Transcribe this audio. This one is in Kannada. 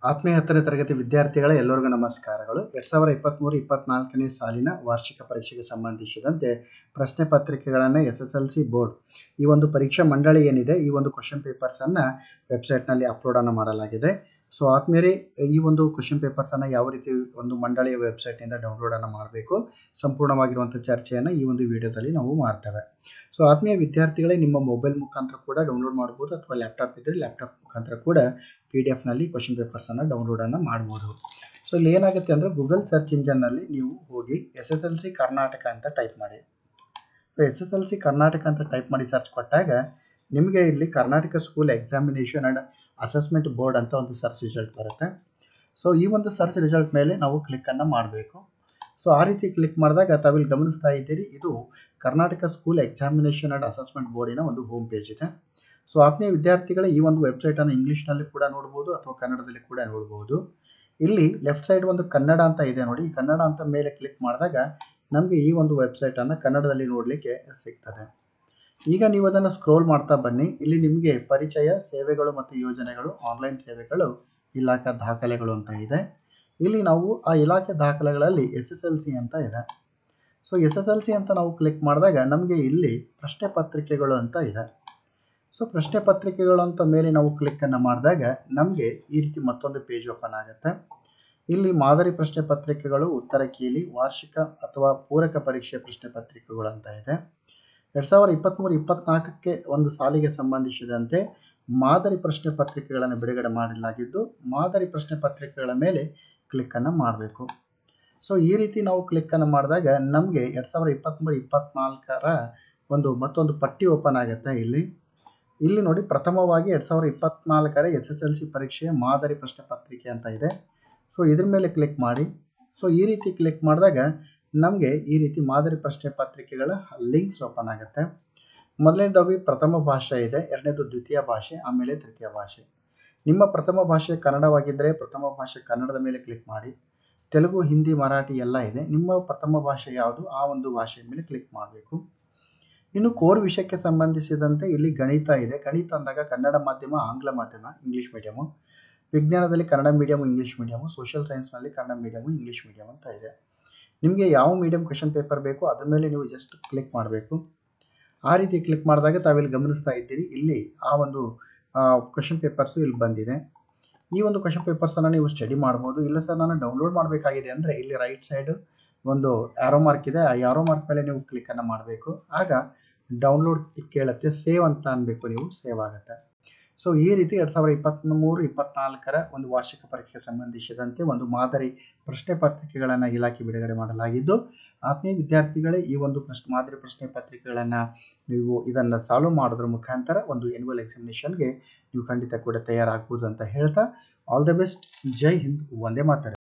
ಆತ್ಮೀಯ 10ನೇ ತರಗತಿ ವಿದ್ಯಾರ್ಥಿಗಳ ಎಲ್ಲರಿಗೂ ನಮಸ್ಕಾರಗಳು. 2023-24ನೇ ಸಾಲಿನ ವಾರ್ಷಿಕ ಪರೀಕ್ಷೆಗೆ ಸಂಬಂಧಿಸಿದಂತೆ ಪ್ರಶ್ನೆ ಪತ್ರಿಕೆಗಳನ್ನು SSLC ಬೋರ್ಡ್ ಈ ಒಂದು ಪರೀಕ್ಷಾ ಮಂಡಳಿ ಏನಿದೆ ಈ ಒಂದು ಕ್ವಶನ್ ಪೇಪರ್ಸನ್ನು ವೆಬ್ಸೈಟ್ನಲ್ಲಿ ಅಪ್ಲೋಡನ್ನು ಮಾಡಲಾಗಿದೆ. ಸೊ ಆತ್ಮೀಯರೇ, ಈ ಒಂದು ಕ್ವಶನ್ ಪೇಪರ್ಸನ್ನು ಯಾವ ರೀತಿ ಒಂದು ಮಂಡಳಿಯ ವೆಬ್ಸೈಟ್ನಿಂದ ಡೌನ್ಲೋಡನ್ನು ಮಾಡಬೇಕು, ಸಂಪೂರ್ಣವಾಗಿರುವಂಥ ಚರ್ಚೆಯನ್ನು ಈ ಒಂದು ವಿಡಿಯೋದಲ್ಲಿ ನಾವು ಮಾಡ್ತೇವೆ. ಸೊ ಆತ್ಮೀಯ ವಿದ್ಯಾರ್ಥಿಗಳೇ, ನಿಮ್ಮ ಮೊಬೈಲ್ ಮುಖಾಂತರ ಕೂಡ ಡೌನ್ಲೋಡ್ ಮಾಡ್ಬೋದು ಅಥವಾ ಲ್ಯಾಪ್ಟಾಪ್ ಇದ್ದರೆ ಲ್ಯಾಪ್ಟಾಪ್ ಮುಖಾಂತರ ಕೂಡ PDF-ನಲ್ಲಿ ಕ್ವಶನ್ ಪೇಪರ್ಸನ್ನು ಡೌನ್ಲೋಡನ್ನು ಮಾಡ್ಬೋದು. ಸೊ ಇಲ್ಲಿ ಏನಾಗುತ್ತೆ ಅಂದರೆ, ಗೂಗಲ್ ಸರ್ಚ್ ಇಂಜನ್ನಲ್ಲಿ ನೀವು ಹೋಗಿ SSLC ಕರ್ನಾಟಕ ಅಂತ ಟೈಪ್ ಮಾಡಿ. ಸೊ SSLC ಕರ್ನಾಟಕ ಅಂತ ಟೈಪ್ ಮಾಡಿ ಸರ್ಚ್ ಕೊಟ್ಟಾಗ ನಿಮಗೆ ಇಲ್ಲಿ Karnataka school examination and assessment board ಅಂತ ಒಂದು ಸರ್ಚ್ ರಿಸಲ್ಟ್ ಬರುತ್ತೆ. ಸೊ ಈ ಒಂದು ಸರ್ಚ್ ರಿಸಲ್ಟ್ ಮೇಲೆ ನಾವು ಕ್ಲಿಕ್ಕನ್ನು ಮಾಡಬೇಕು. ಸೊ ಆ ರೀತಿ ಕ್ಲಿಕ್ ಮಾಡಿದಾಗ ತಾವಿಲ್ಲಿ ಗಮನಿಸ್ತಾ ಇದ್ದೀರಿ, ಇದು Karnataka school examination and assessment ಬೋರ್ಡಿನ ಒಂದು ಹೋಮ್ ಪೇಜ್ ಇದೆ. ಸೊ ಆತ್ಮೀಯ ವಿದ್ಯಾರ್ಥಿಗಳೇ, ಈ ಒಂದು ವೆಬ್ಸೈಟನ್ನು ಇಂಗ್ಲೀಷ್ನಲ್ಲಿ ಕೂಡ ನೋಡ್ಬೋದು ಅಥವಾ ಕನ್ನಡದಲ್ಲಿ ಕೂಡ ನೋಡ್ಬೋದು. ಇಲ್ಲಿ ಲೆಫ್ಟ್ ಸೈಡ್ ಒಂದು ಕನ್ನಡ ಅಂತ ಇದೆ ನೋಡಿ, ಈ ಕನ್ನಡ ಅಂತ ಮೇಲೆ ಕ್ಲಿಕ್ ಮಾಡಿದಾಗ ನಮಗೆ ಈ ಒಂದು ವೆಬ್ಸೈಟನ್ನು ಕನ್ನಡದಲ್ಲಿ ನೋಡಲಿಕ್ಕೆ ಸಿಗ್ತದೆ. ಈಗ ನೀವು ಅದನ್ನು ಸ್ಕ್ರೋಲ್ ಮಾಡ್ತಾ ಬನ್ನಿ. ಇಲ್ಲಿ ನಿಮಗೆ ಪರಿಚಯ, ಸೇವೆಗಳು ಮತ್ತು ಯೋಜನೆಗಳು, ಆನ್ಲೈನ್ ಸೇವೆಗಳು, ಇಲಾಖಾ ದಾಖಲೆಗಳು ಅಂತ ಇದೆ. ಇಲ್ಲಿ ನಾವು ಆ ಇಲಾಖೆ ದಾಖಲೆಗಳಲ್ಲಿ SSLC ಅಂತ ಇದೆ. ಸೊ SSLC ಅಂತ ನಾವು ಕ್ಲಿಕ್ ಮಾಡಿದಾಗ ನಮಗೆ ಇಲ್ಲಿ ಪ್ರಶ್ನೆ ಪತ್ರಿಕೆಗಳು ಅಂತ ಇದೆ. ಸೊ ಪ್ರಶ್ನೆ ಪತ್ರಿಕೆಗಳು ಅಂತ ಮೇಲೆ ನಾವು ಕ್ಲಿಕ್ಕನ್ನು ಮಾಡಿದಾಗ ನಮಗೆ ಈ ರೀತಿ ಮತ್ತೊಂದು ಪೇಜ್ ಓಪನ್ ಆಗುತ್ತೆ. ಇಲ್ಲಿ ಮಾದರಿ ಪ್ರಶ್ನೆ ಪತ್ರಿಕೆಗಳು, ಉತ್ತರ ಕೀಲಿ, ವಾರ್ಷಿಕ ಅಥವಾ ಪೂರಕ ಪರೀಕ್ಷೆ ಪ್ರಶ್ನೆ ಪತ್ರಿಕೆಗಳು ಅಂತ ಇದೆ. 2023-24ಕ್ಕೆ ಒಂದು ಸಾಲಿಗೆ ಸಂಬಂಧಿಸಿದಂತೆ ಮಾದರಿ ಪ್ರಶ್ನೆ ಪತ್ರಿಕೆಗಳನ್ನು ಬಿಡುಗಡೆ ಮಾಡಲಾಗಿದ್ದು, ಮಾದರಿ ಪ್ರಶ್ನೆ ಪತ್ರಿಕೆಗಳ ಮೇಲೆ ಕ್ಲಿಕ್ಕನ್ನು ಮಾಡಬೇಕು. ಸೊ ಈ ರೀತಿ ನಾವು ಕ್ಲಿಕ್ಕನ್ನು ಮಾಡಿದಾಗ ನಮಗೆ 2023-24ರ ಮತ್ತೊಂದು ಪಟ್ಟಿ ಓಪನ್ ಆಗುತ್ತೆ. ಇಲ್ಲಿ ನೋಡಿ, ಪ್ರಥಮವಾಗಿ 2024ರ SSLC ಪರೀಕ್ಷೆಯ ಮಾದರಿ ಪ್ರಶ್ನೆ ಪತ್ರಿಕೆ ಅಂತ ಇದೆ. ಸೊ ಇದ್ರ ಮೇಲೆ ಕ್ಲಿಕ್ ಮಾಡಿ. ಸೊ ಈ ರೀತಿ ಕ್ಲಿಕ್ ಮಾಡಿದಾಗ ನಮಗೆ ಈ ರೀತಿ ಮಾದರಿ ಪ್ರಶ್ನೆ ಪತ್ರಿಕೆಗಳ ಲಿಂಕ್ಸ್ ಓಪನ್ ಆಗುತ್ತೆ. ಮೊದಲನೇದಾಗಿ ಪ್ರಥಮ ಭಾಷೆ ಇದೆ, ಎರಡನೇದು ದ್ವಿತೀಯ ಭಾಷೆ, ಆಮೇಲೆ ತೃತೀಯ ಭಾಷೆ. ನಿಮ್ಮ ಪ್ರಥಮ ಭಾಷೆ ಕನ್ನಡವಾಗಿದ್ದರೆ ಪ್ರಥಮ ಭಾಷೆ ಕನ್ನಡದ ಮೇಲೆ ಕ್ಲಿಕ್ ಮಾಡಿ. ತೆಲುಗು, ಹಿಂದಿ, ಮರಾಠಿ ಎಲ್ಲ ಇದೆ. ನಿಮ್ಮ ಪ್ರಥಮ ಭಾಷೆ ಯಾವುದು ಆ ಒಂದು ಭಾಷೆಯ ಮೇಲೆ ಕ್ಲಿಕ್ ಮಾಡಬೇಕು. ಇನ್ನು ಕೋರ್ ವಿಷಯಕ್ಕೆ ಸಂಬಂಧಿಸಿದಂತೆ ಇಲ್ಲಿ ಗಣಿತ ಇದೆ. ಗಣಿತ ಅಂದಾಗ ಕನ್ನಡ ಮಾಧ್ಯಮ, ಆಂಗ್ಲ ಮಾಧ್ಯಮ, ಇಂಗ್ಲೀಷ್ ಮೀಡಿಯಮು, ವಿಜ್ಞಾನದಲ್ಲಿ Kannada medium, English medium, social ಸೈನ್ಸ್ನಲ್ಲಿ ಕನ್ನಡ ಮೀಡಿಯಮು, ಇಂಗ್ಲೀಷ್ ಮೀಡಿಯಮ್ ಅಂತ ಇದೆ. ನಿಮಗೆ ಯಾವ ಮೀಡಿಯಮ್ ಕ್ವಶನ್ ಪೇಪರ್ ಬೇಕು ಅದ್ರ ಮೇಲೆ ನೀವು ಜಸ್ಟ್ ಕ್ಲಿಕ್ ಮಾಡಬೇಕು. ಆ ರೀತಿ ಕ್ಲಿಕ್ ಮಾಡಿದಾಗ ತಾವಿಲ್ಲಿ ಗಮನಿಸ್ತಾ ಇದ್ದೀರಿ, ಇಲ್ಲಿ ಆ ಒಂದು ಕ್ವಶನ್ ಪೇಪರ್ಸು ಇಲ್ಲಿ ಬಂದಿದೆ. ಈ ಒಂದು ಕ್ವಶನ್ ಪೇಪರ್ಸನ್ನು ನೀವು ಸ್ಟಡಿ ಮಾಡ್ಬೋದು. ಇಲ್ಲ ಸರ್, ನಾನು ಡೌನ್ಲೋಡ್ ಮಾಡಬೇಕಾಗಿದೆ ಅಂದರೆ ಇಲ್ಲಿ ರೈಟ್ ಸೈಡ್ ಒಂದು ಆ್ಯರೋ ಮಾರ್ಕ್ ಇದೆ. ಆ ಆ್ಯರೋ ಮಾರ್ಕ್ ಮೇಲೆ ನೀವು ಕ್ಲಿಕ್ಕನ್ನು ಮಾಡಬೇಕು. ಆಗ ಡೌನ್ಲೋಡ್ ಕೇಳುತ್ತೆ, ಸೇವ್ ಅಂತ ಅನ್ಬೇಕು, ನೀವು ಸೇವ್ ಆಗುತ್ತೆ. ಸೊ ಈ ರೀತಿ 2023-24ರ ಒಂದು ವಾರ್ಷಿಕ ಪರೀಕ್ಷೆಗೆ ಸಂಬಂಧಿಸಿದಂತೆ ಒಂದು ಮಾದರಿ ಪ್ರಶ್ನೆ ಪತ್ರಿಕೆಗಳನ್ನು ಇಲಾಖೆ ಬಿಡುಗಡೆ ಮಾಡಲಾಗಿದ್ದು, ಆತ್ಮೀಯ ವಿದ್ಯಾರ್ಥಿಗಳೇ, ಈ ಒಂದು ಮಾದರಿ ಪ್ರಶ್ನೆ ಪತ್ರಿಕೆಗಳನ್ನು ನೀವು ಇದನ್ನು ಸಾಲ್ವ್ ಮಾಡೋದ್ರ ಮುಖಾಂತರ ಒಂದು ಎನ್ಯುವಲ್ ಎಕ್ಸಾಮಿನೇಷನ್ಗೆ ನೀವು ಖಂಡಿತ ಕೂಡ ತಯಾರಾಗ್ಬೋದು ಅಂತ ಹೇಳ್ತಾ, all the best. Jai Hind, Vande Mataram.